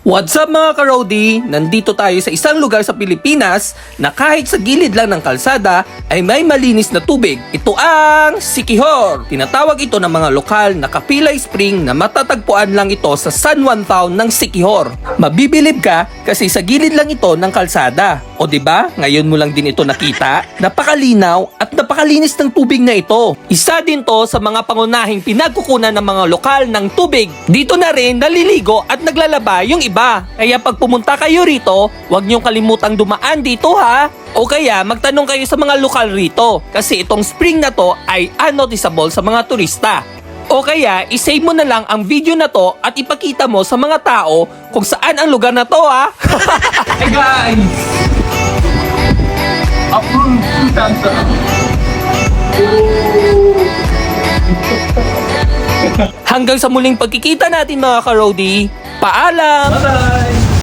What's up mga ka-Roadie? Nandito tayo sa isang lugar sa Pilipinas na kahit sa gilid lang ng kalsada ay may malinis na tubig. Ito ang Siquijor. Tinatawag ito ng mga lokal na kapilay spring na matatagpuan lang ito sa San Juan Town ng Siquijor. Mabibilib ka kasi sa gilid lang ito ng kalsada. O diba, ngayon mo lang din ito nakita? Napakalinaw at napakalinis ng tubig na ito. Isa din to sa mga pangunahing pinagkukunan ng mga lokal ng tubig. Dito na rin naliligo at naglalaba yung iba. Kaya pag pumunta kayo rito, huwag niyong kalimutang dumaan dito ha. O kaya magtanong kayo sa mga lokal rito kasi itong spring na to ay unnoticeable sa mga turista. O kaya isave mo na lang ang video na to at ipakita mo sa mga tao kung saan ang lugar na to ha. Hey guys! Hanggang sa muling pagkikita natin mga ka-Roadie. Paalam! Bye-bye!